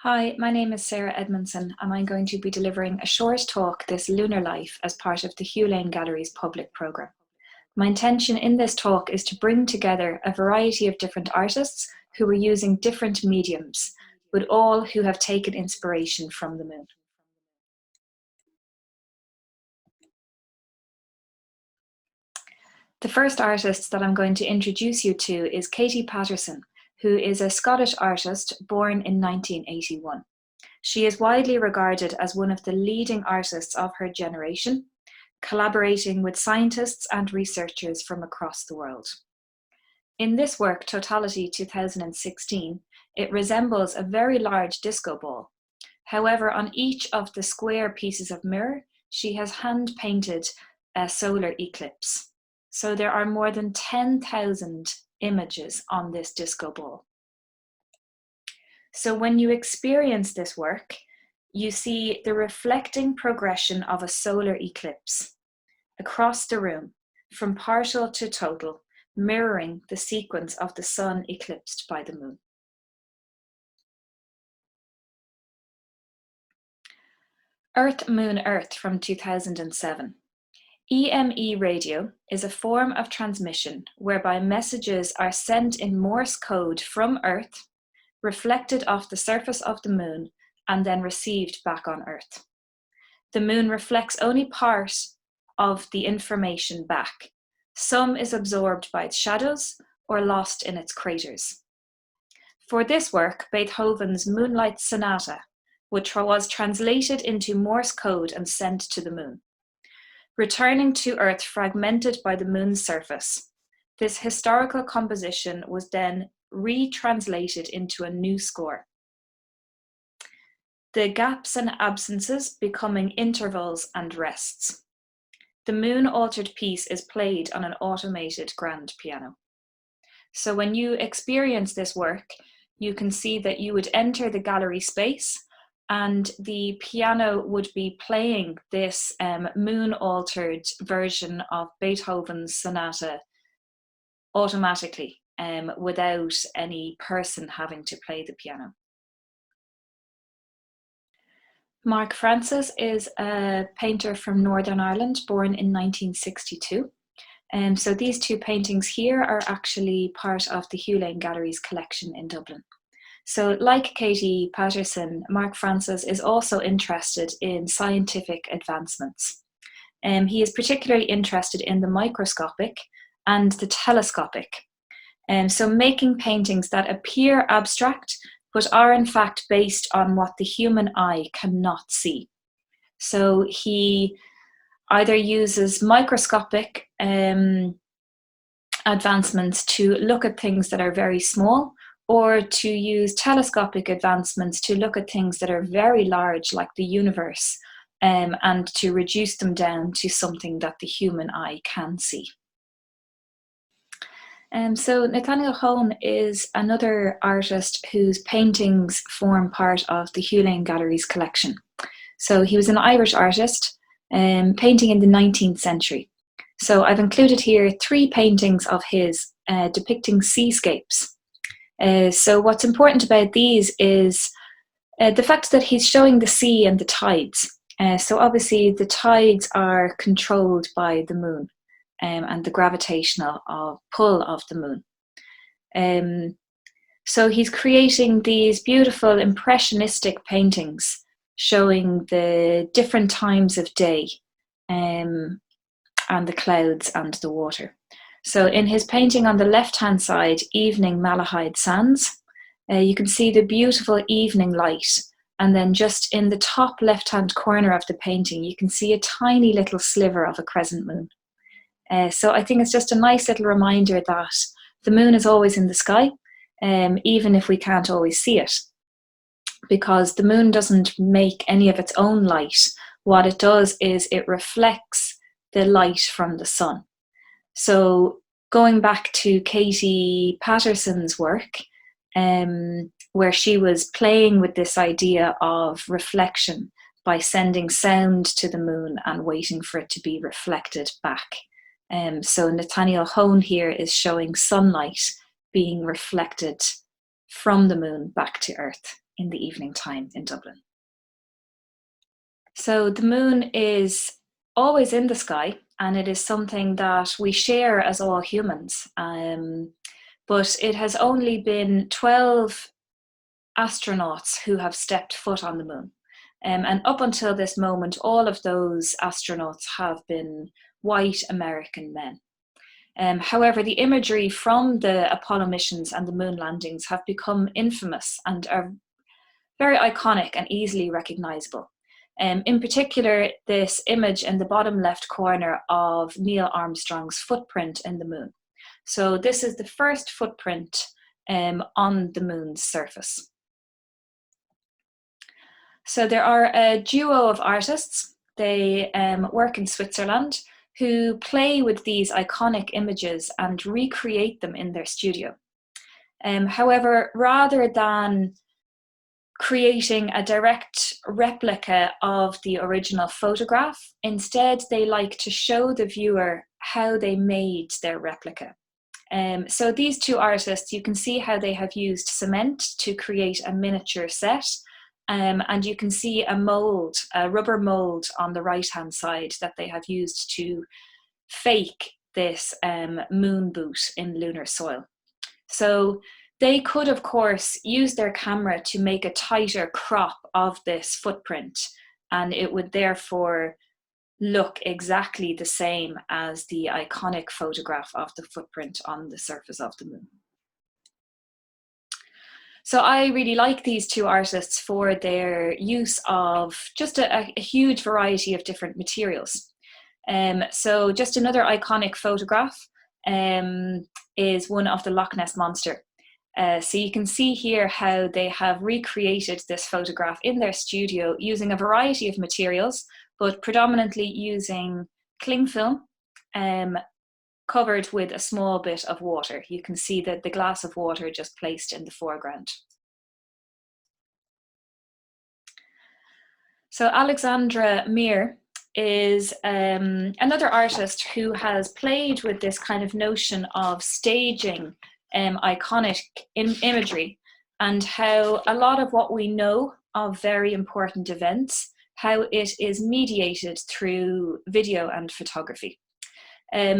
Hi, my name is Sarah Edmondson and I'm going to be delivering a short talk, This Lunar Life, as part of the Hugh Gallery's public programme. My intention in this talk is to bring together a variety of different artists who are using different mediums, but all who have taken inspiration from the moon. The first artist that I'm going to introduce you to is Patterson, who is a Scottish artist born in 1981. She is widely regarded as one of the leading artists of her generation, collaborating with scientists and researchers from across the world. In this work, Totality 2016, it resembles a very large disco ball. However, on each of the square pieces of mirror, she has hand-painted a solar eclipse. So there are more than 10,000 images on this disco ball. So when you experience this work, you see the reflecting progression of a solar eclipse across the room, from partial to total, mirroring the sequence of the sun eclipsed by the moon. Earth, Moon, Earth from 2007. EME radio is a form of transmission whereby messages are sent in Morse code from Earth, reflected off the surface of the moon, and then received back on Earth. The moon reflects only part of the information back. Some is absorbed by its shadows or lost in its craters. For this work, Beethoven's Moonlight Sonata, which was translated into Morse code and sent to the moon. Returning to Earth fragmented by the moon's surface, this historical composition was then retranslated into a new score. The gaps and absences becoming intervals and rests. The moon-altered piece is played on an automated grand piano. So when you experience this work, you can see that you would enter the gallery space and the piano would be playing this moon-altered version of Beethoven's sonata automatically, without any person having to play the piano. Mark Francis is a painter from Northern Ireland, born in 1962. So these two paintings here are actually part of the Hugh Gallery's collection in Dublin. So like Patterson, Mark Francis is also interested in scientific advancements. He is particularly interested in the microscopic and the telescopic. So making paintings that appear abstract, but are in fact based on what the human eye cannot see. So he either uses microscopic advancements to look at things that are very small, or to use telescopic advancements to look at things that are very large, like the universe, and to reduce them down to something that the human eye can see. So Nathaniel Home is another artist whose paintings form part of the Hugh Gallery's collection. So he was an Irish artist, painting in the 19th century. So I've included here 3 paintings of his depicting seascapes. So what's important about these is the fact that he's showing the sea and the tides. So obviously the tides are controlled by the moon and the gravitational pull of the moon. So he's creating these beautiful impressionistic paintings showing the different times of day and the clouds and the water. So in his painting on the left-hand side, Evening Malahide Sands, you can see the beautiful evening light. And then just in the top left-hand corner of the painting, you can see a tiny little sliver of a crescent moon. So I think it's just a nice little reminder that the moon is always in the sky, even if we can't always see it. Because the moon doesn't make any of its own light. What it does is it reflects the light from the sun. So going back to Patterson's work, where she was playing with this idea of reflection by sending sound to the moon and waiting for it to be reflected back. So Nathaniel Home here is showing sunlight being reflected from the moon back to Earth. in the evening time in Dublin. So the moon is always in the sky, and it is something that we share as all humans. But it has only been 12 astronauts who have stepped foot on the moon. And up until this moment, all of those astronauts have been white American men. However, the imagery from the Apollo missions and the moon landings have become infamous and are very iconic and easily recognizable. In particular, this image in the bottom left corner of Neil Armstrong's footprint in the moon. So this is the first footprint on the moon's surface. So there are a duo of artists. They work in Switzerland, who play with these iconic images and recreate them in their studio. However, rather than creating a direct replica of the original photograph, instead they like to show the viewer how they made their replica. So these two artists, you can see how they have used cement to create a miniature set. And you can see a mold, a rubber mold on the right-hand side that they have used to fake this moon boot in lunar soil. So they could, of course, use their camera to make a tighter crop of this footprint, and it would therefore look exactly the same as the iconic photograph of the footprint on the surface of the moon. So I really like these two artists for their use of just a huge variety of different materials. So just another iconic photograph is one of the Loch Ness monster. So you can see here how they have recreated this photograph in their studio using a variety of materials, but predominantly using cling film, covered with a small bit of water. You can see that the glass of water just placed in the foreground. So Alexandra Meer is another artist who has played with this kind of notion of staging iconic imagery, and how a lot of what we know of very important events, how it is mediated through video and photography.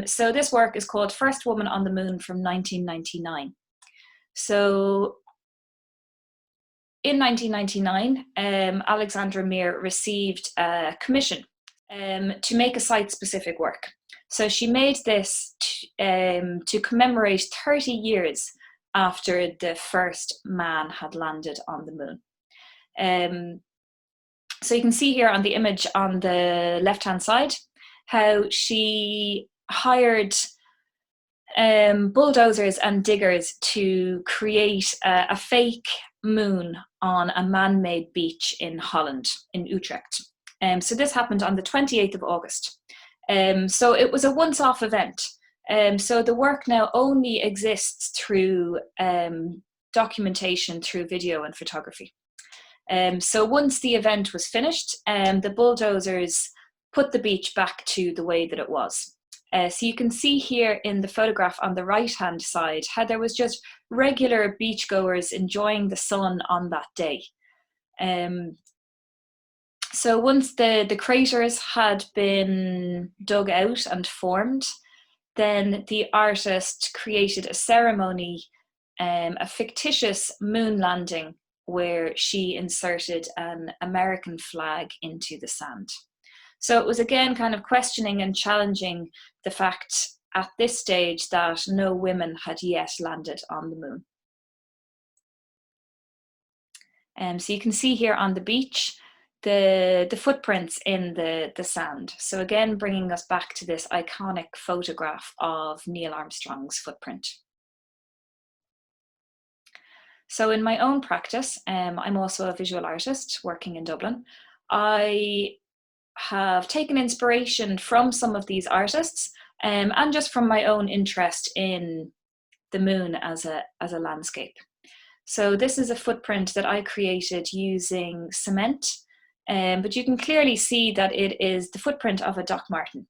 So this work is called First Woman on the Moon from 1999. So in 1999, Alexandra Meer received a commission to make a site-specific work. So she made this to commemorate 30 years after the first man had landed on the moon. So you can see here on the image on the left-hand side how she hired bulldozers and diggers to create a fake moon on a man-made beach in Holland, in Utrecht. So this happened on the 28th of August. So it was a once-off event. So the work now only exists through documentation through video and photography. So once the event was finished, the bulldozers put the beach back to the way that it was. So you can see here in the photograph on the right-hand side how there was just regular beachgoers enjoying the sun on that day. So once the craters had been dug out and formed, then the artist created a ceremony, a fictitious moon landing, where she inserted an American flag into the sand. So it was again kind of questioning and challenging the fact at this stage that no women had yet landed on the moon. So you can see here on the beach the footprints in the sand. So again, bringing us back to this iconic photograph of Neil Armstrong's footprint. So in my own practice, I'm also a visual artist working in Dublin. I have taken inspiration from some of these artists and just from my own interest in the moon as a landscape. So this is a footprint that I created using cement, but you can clearly see that it is the footprint of a Doc Martin.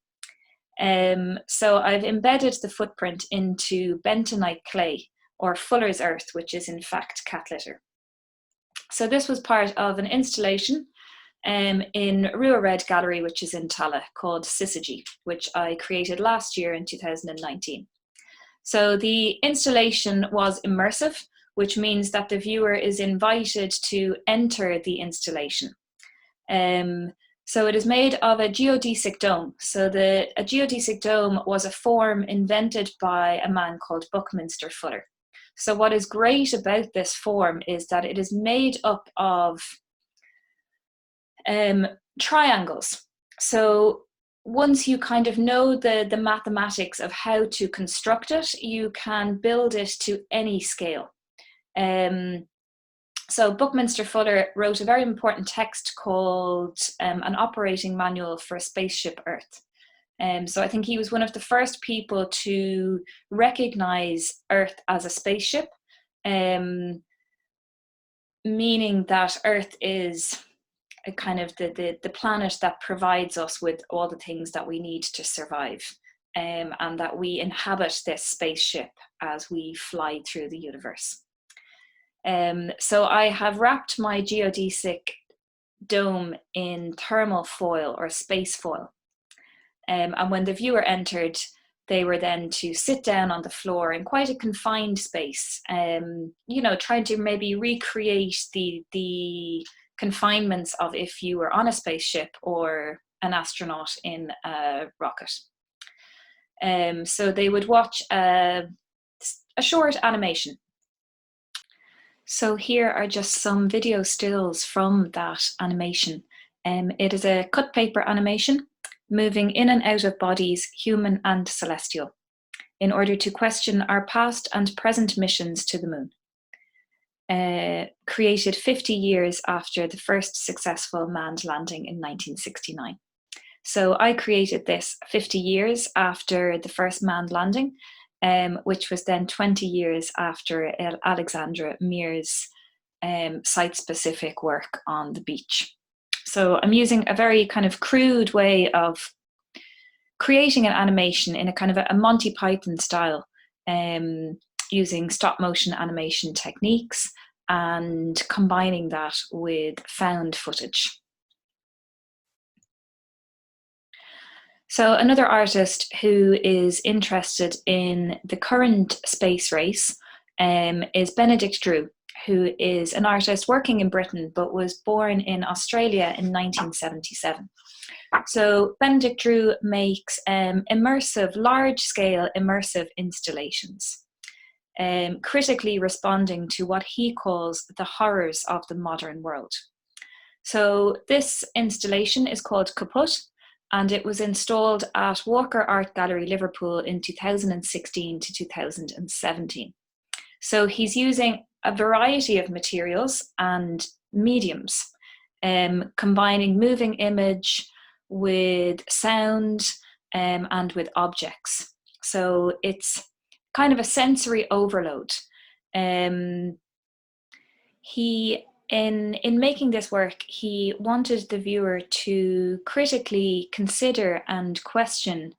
So I've embedded the footprint into bentonite clay, or fuller's earth, which is in fact cat litter. So this was part of an installation in Rua Red Gallery, which is in Tallaght, called Syzygy, which I created last year in 2019. So the installation was immersive, which means that the viewer is invited to enter the installation. So it is made of a geodesic dome. So a geodesic dome was a form invented by a man called Buckminster Fuller. So what is great about this form is that it is made up of triangles. So once you kind of know the mathematics of how to construct it, you can build it to any scale. So Buckminster Fuller wrote a very important text called An Operating Manual for Spaceship Earth. So I think he was one of the first people to recognize Earth as a spaceship, meaning that Earth is a kind of the planet that provides us with all the things that we need to survive, and that we inhabit this spaceship as we fly through the universe. So I have wrapped my geodesic dome in thermal foil or space foil. And when the viewer entered, they were then to sit down on the floor in quite a confined space, trying to maybe recreate the confinements of if you were on a spaceship or an astronaut in a rocket. So they would watch a short animation. So here are just some video stills from that animation. It is a cut paper animation, moving in and out of bodies, human and celestial, in order to question our past and present missions to the moon. Created 50 years after the first successful manned landing in 1969. So I created this 50 years after the first manned landing, which was then 20 years after Alexandra Mears' site-specific work on the beach. So I'm using a very kind of crude way of creating an animation in a kind of a Monty Python style, using stop motion animation techniques and combining that with found footage. So another artist who is interested in the current space race is Benedict Drew, who is an artist working in Britain but was born in Australia in 1977. So Benedict Drew makes large-scale immersive installations, critically responding to what he calls the horrors of the modern world. So this installation is called Kaput, and it was installed at Walker Art Gallery, Liverpool in 2016 to 2017. So he's using a variety of materials and mediums, combining moving image with sound and with objects. So it's kind of a sensory overload. In making this work, he wanted the viewer to critically consider and question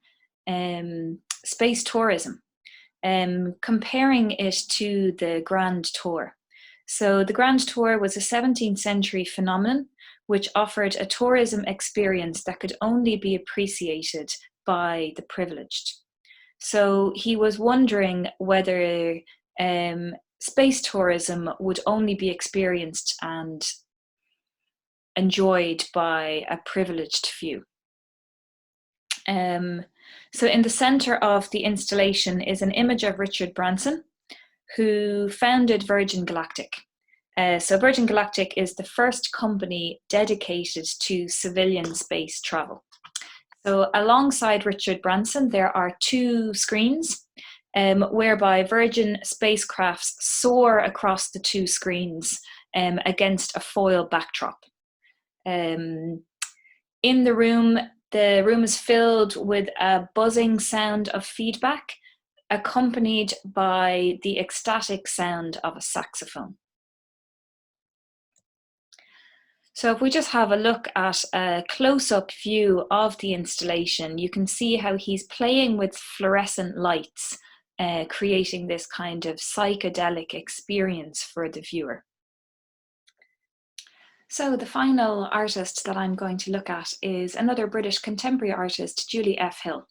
space tourism, comparing it to the Grand Tour. So the Grand Tour was a 17th century phenomenon which offered a tourism experience that could only be appreciated by the privileged. So he was wondering whether space tourism would only be experienced and enjoyed by a privileged few. So in the center of the installation is an image of Richard Branson, who founded Virgin Galactic. So Virgin Galactic is the first company dedicated to civilian space travel. So alongside Richard Branson, there are two screens whereby Virgin spacecrafts soar across the two screens against a foil backdrop. In the room is filled with a buzzing sound of feedback, accompanied by the ecstatic sound of a saxophone. So if we just have a look at a close-up view of the installation, you can see how he's playing with fluorescent lights, creating this kind of psychedelic experience for the viewer. So the final artist that I'm going to look at is another British contemporary artist, Julie F. Hill.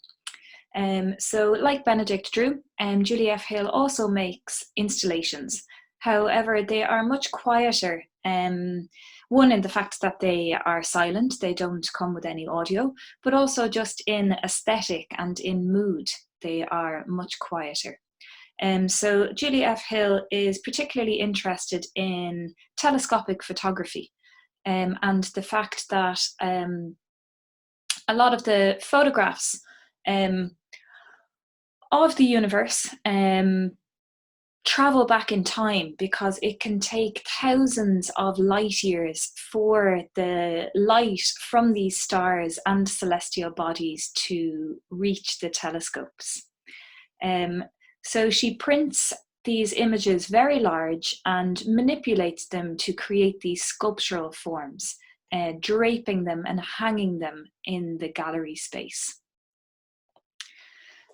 So like Benedict Drew, Julie F. Hill also makes installations. However, they are much quieter. One, in the fact that they are silent, they don't come with any audio, but also just in aesthetic and in mood, they are much quieter. So Julie F. Hill is particularly interested in telescopic photography, and the fact that a lot of the photographs of the universe travel back in time, because it can take thousands of light years for the light from these stars and celestial bodies to reach the telescopes. So she prints these images very large and manipulates them to create these sculptural forms, draping them and hanging them in the gallery space.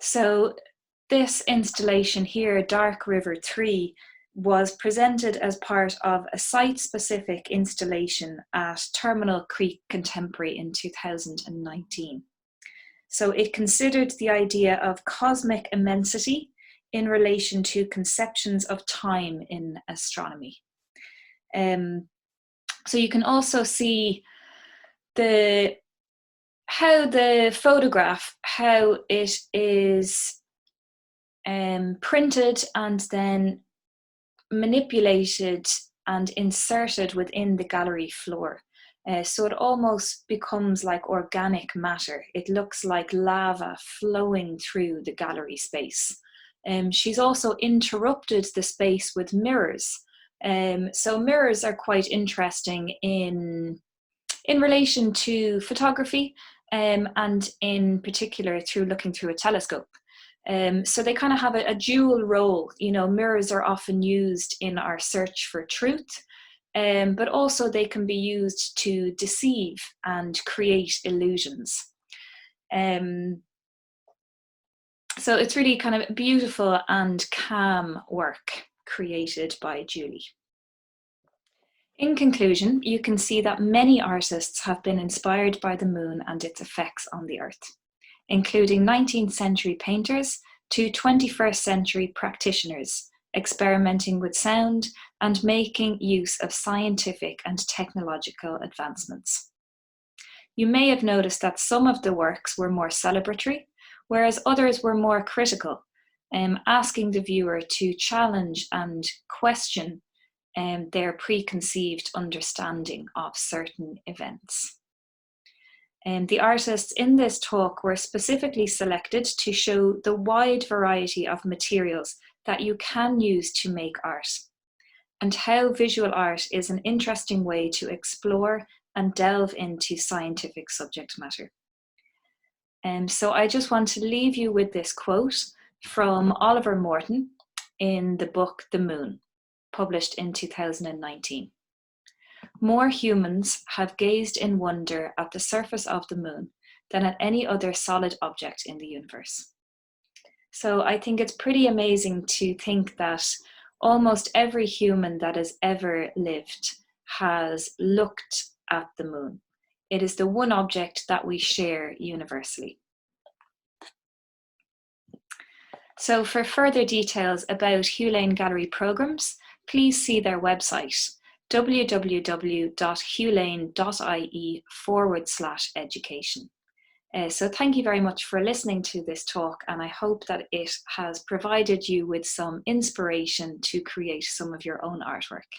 So this installation here, Dark River 3, was presented as part of a site-specific installation at Terminal Creek Contemporary in 2019. So it considered the idea of cosmic immensity in relation to conceptions of time in astronomy. So you can also see how the photograph, how it is printed and then manipulated and inserted within the gallery floor. So it almost becomes like organic matter. It looks like lava flowing through the gallery space. She's also interrupted the space with mirrors. So mirrors are quite interesting in relation to photography, and in particular through looking through a telescope. So they kind of have a dual role. You know, mirrors are often used in our search for truth, but also they can be used to deceive and create illusions. So it's really kind of beautiful and calm work created by Julie. In conclusion, you can see that many artists have been inspired by the moon and its effects on the earth, including 19th century painters to 21st century practitioners, experimenting with sound and making use of scientific and technological advancements. You may have noticed that some of the works were more celebratory, whereas others were more critical, asking the viewer to challenge and question their preconceived understanding of certain events. The artists in this talk were specifically selected to show the wide variety of materials that you can use to make art, and how visual art is an interesting way to explore and delve into scientific subject matter. So I just want to leave you with this quote from Oliver Morton in the book The Moon, published in 2019. "More humans have gazed in wonder at the surface of the moon than at any other solid object in the universe." So I think it's pretty amazing to think that almost every human that has ever lived has looked at the moon. It is the one object that we share universally. So for further details about Hugh Lane Gallery programs, please see their website, www.hughLane.ie/education. So thank you very much for listening to this talk, and I hope that it has provided you with some inspiration to create some of your own artwork.